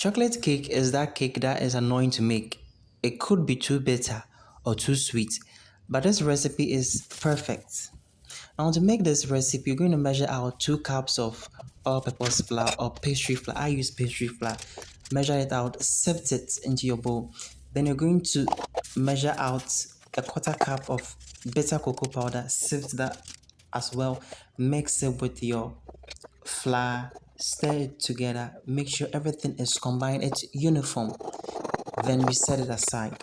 Chocolate cake is that cake that is annoying to make. It could be too bitter or too sweet, but this recipe is perfect. Now to make this recipe, you're going to measure out 2 cups of all-purpose flour or pastry flour. I use pastry flour. Measure it out, sift it into your bowl. Then you're going to measure out a quarter cup of bitter cocoa powder. Sift that as well. Mix it with your flour. Stir it together. Make sure everything is combined. It's uniform. Then we set it aside.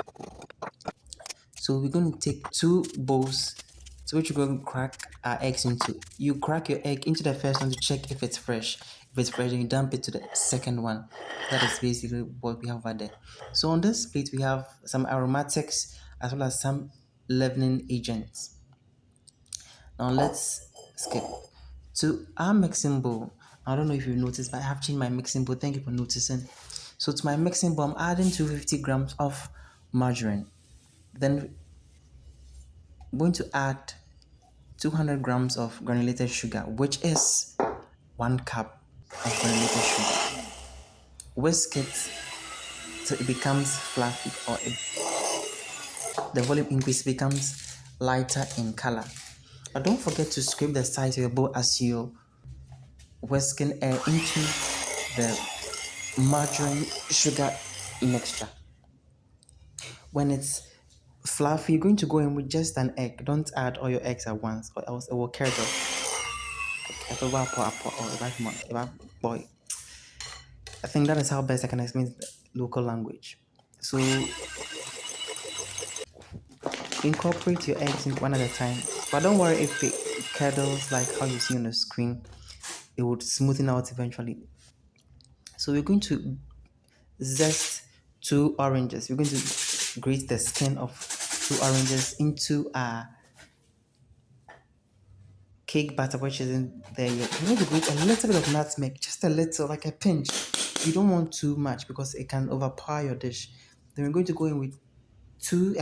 So we're going to take 2 bowls to which we're going to crack our eggs into. You crack your egg into the first one to check if it's fresh. If it's fresh, then you dump it to the second one. That is basically what we have over there. So on this plate, we have some aromatics as well as some leavening agents. Now let's skip to our mixing bowl. I don't know if you noticed, but I have changed my mixing bowl. Thank you for noticing. So to my mixing bowl, I'm adding 250 grams of margarine. Then I'm going to add 200 grams of granulated sugar, which is 1 cup of granulated sugar. Whisk it till it becomes fluffy or the volume increase becomes lighter in color. But don't forget to scrape the sides of your bowl as you're whisking air into the margarine sugar mixture. When it's fluffy, you're going to go in with just an egg. Don't add all your eggs at once or else it will curdle. Boy, I think that is how best I can explain the local language. So incorporate your eggs in one at a time. But don't worry if it curdles like how you see on the screen. It would smoothen out eventually. So we're going to zest 2 oranges. We're going to grate the skin of 2 oranges into a cake batter, which is in there. You're going to grate a little bit of nutmeg, just a little, like a pinch. You don't want too much because it can overpower your dish. Then we're going to go in with 10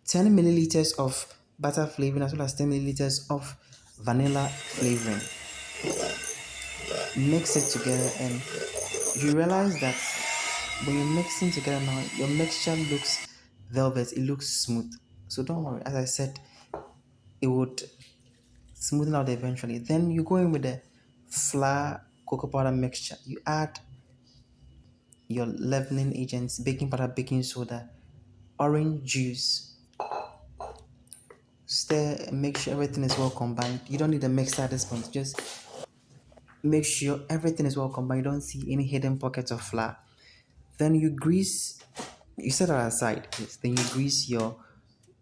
milliliters of butter flavoring as well as 10 milliliters of vanilla flavoring. Mix it together and you realize that when you're mixing together now, your mixture looks velvet, it looks smooth. So don't worry, as I said, it would smoothen out eventually. Then you go in with the flour cocoa powder mixture. You add your leavening agents, baking powder, baking soda, orange juice. Stir and make sure everything is well combined. You don't need a mixer at this point. Just make sure everything is well combined. You don't see any hidden pockets of flour. Then you set that aside. Yes. Then you grease your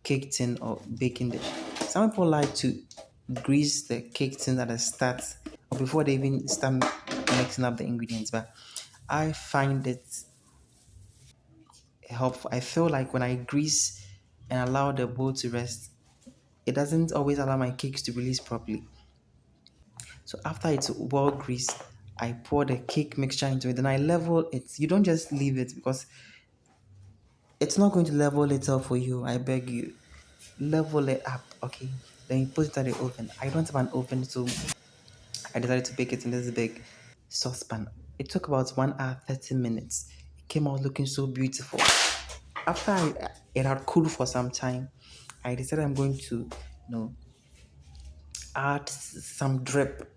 cake tin or baking dish. Some people like to grease the cake tin at the start or before they even start mixing up the ingredients, but I find it helpful. I feel like when I grease and allow the bowl to rest, it doesn't always allow my cakes to release properly. So after it's well greased, I pour the cake mixture into it. Then I level it. You don't just leave it because it's not going to level it up for you. I beg you. Level it up, okay? Then you put it at the oven. I don't have an oven, so I decided to bake it in this big saucepan. It took about 1 hour 30 minutes. It came out looking so beautiful. After it had cooled for some time, I decided I'm going to, add some drip,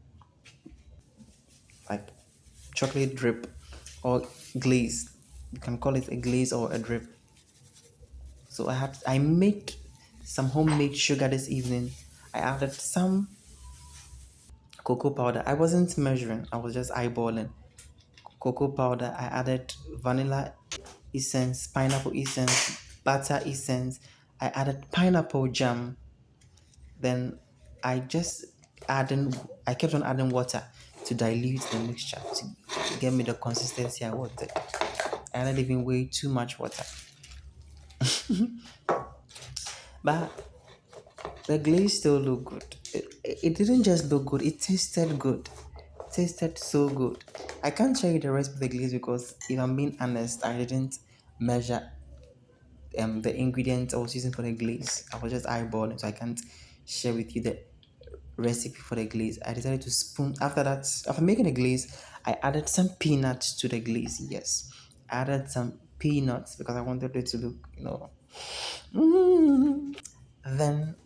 like chocolate drip or glaze. You can call it a glaze or a drip. So I made some homemade sugar this evening. I added some cocoa powder. I wasn't measuring, I was just eyeballing. Cocoa powder, I added vanilla essence, pineapple essence, butter essence. I added pineapple jam. Then I kept on adding water to dilute the mixture to get me the consistency I wanted. I added even way too much water. But the glaze still looked good. It didn't just look good, it tasted good. It tasted so good. I can't show you the rest of the glaze because if I'm being honest, I didn't measure the ingredients I was using for the glaze. I was just eyeballing, so I can't share with you the recipe for the glaze. I decided to spoon. After that, after making the glaze, I added some peanuts to the glaze. Yes, I added some peanuts because I wanted it to look, mm. Then